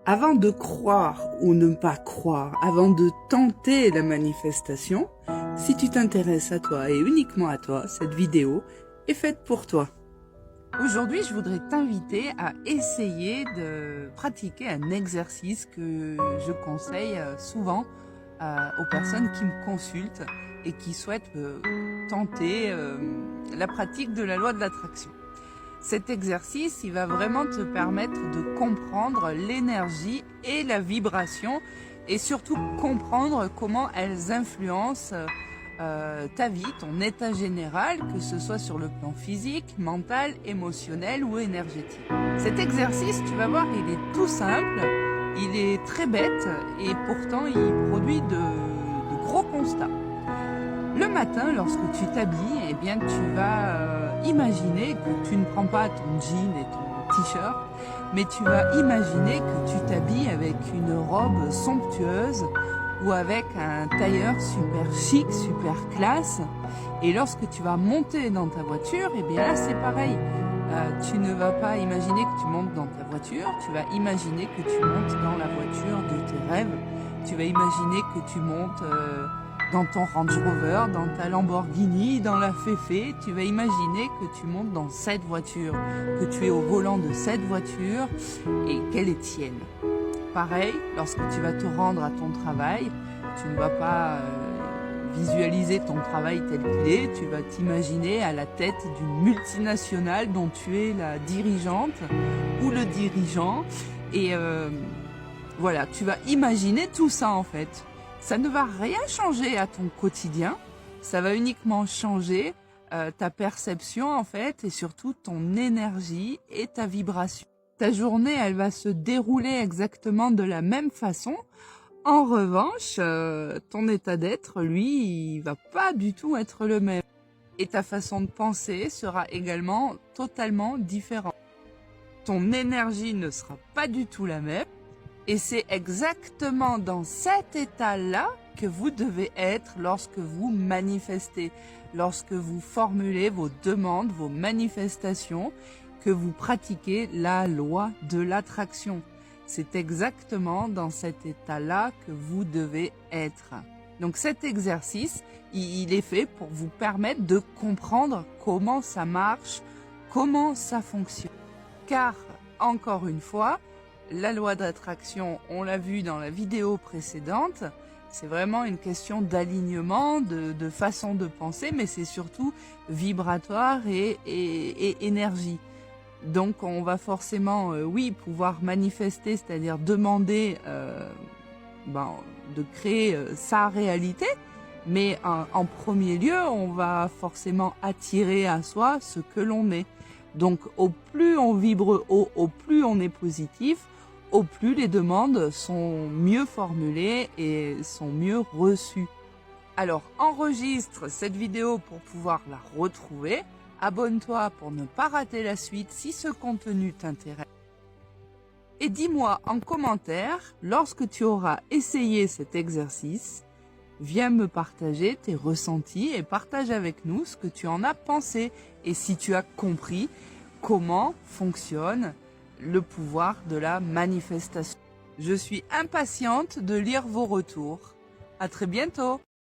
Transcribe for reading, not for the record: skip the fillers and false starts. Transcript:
Avant de croire ou ne pas croire, avant de tenter la manifestation, si tu t'intéresses à toi et uniquement à toi, cette vidéo est faite pour toi. Aujourd'hui, je voudrais t'inviter à essayer de pratiquer un exercice que je conseille souvent aux personnes qui me consultent et qui souhaitent tenter la pratique de la loi de l'attraction. Cet exercice, il va vraiment te permettre de comprendre l'énergie et la vibration et surtout comprendre comment elles influencent ta vie, ton état général, que ce soit sur le plan physique, mental, émotionnel ou énergétique. Cet exercice, tu vas voir, il est tout simple, il est très bête et pourtant il produit de gros constats. Le matin, lorsque tu t'habilles, eh bien, tu vas imaginer que tu ne prends pas ton jean et ton t-shirt, mais tu vas imaginer que tu t'habilles avec une robe somptueuse ou avec un tailleur super chic, super classe. Et lorsque tu vas monter dans ta voiture, eh bien là, c'est pareil. Tu ne vas pas imaginer que tu montes dans ta voiture, tu vas imaginer que tu montes dans la voiture de tes rêves. Tu vas imaginer que tu montes dans ton Range Rover, dans ta Lamborghini, dans la Féfé. Tu vas imaginer que tu montes dans cette voiture, que tu es au volant de cette voiture et qu'elle est tienne. Pareil, lorsque tu vas te rendre à ton travail, tu ne vas pas visualiser ton travail tel qu'il est, tu vas t'imaginer à la tête d'une multinationale dont tu es la dirigeante ou le dirigeant. Et voilà, tu vas imaginer tout ça en fait. Ça ne va rien changer à ton quotidien, ça va uniquement changer ta perception en fait et surtout ton énergie et ta vibration. Ta journée, elle va se dérouler exactement de la même façon. En revanche, ton état d'être, lui, il va pas du tout être le même. Et ta façon de penser sera également totalement différente. Ton énergie ne sera pas du tout la même. Et c'est exactement dans cet état-là que vous devez être lorsque vous manifestez, lorsque vous formulez vos demandes, vos manifestations, que vous pratiquez la loi de l'attraction. C'est exactement dans cet état-là que vous devez être. Donc cet exercice, il est fait pour vous permettre de comprendre comment ça marche, comment ça fonctionne. Car, encore une fois, la loi d'attraction, on l'a vu dans la vidéo précédente, c'est vraiment une question d'alignement, de façon de penser, mais c'est surtout vibratoire et énergie. Donc on va forcément, oui, pouvoir manifester, c'est-à-dire demander de créer sa réalité, mais en premier lieu, on va forcément attirer à soi ce que l'on est. Donc au plus on vibre haut, au plus on est positif, au plus les demandes sont mieux formulées et sont mieux reçues. Alors enregistre cette vidéo pour pouvoir la retrouver. Abonne-toi pour ne pas rater la suite si ce contenu t'intéresse. Et dis-moi en commentaire, lorsque tu auras essayé cet exercice, viens me partager tes ressentis et partage avec nous ce que tu en as pensé et si tu as compris comment fonctionne le pouvoir de la manifestation. Je suis impatiente de lire vos retours. À très bientôt!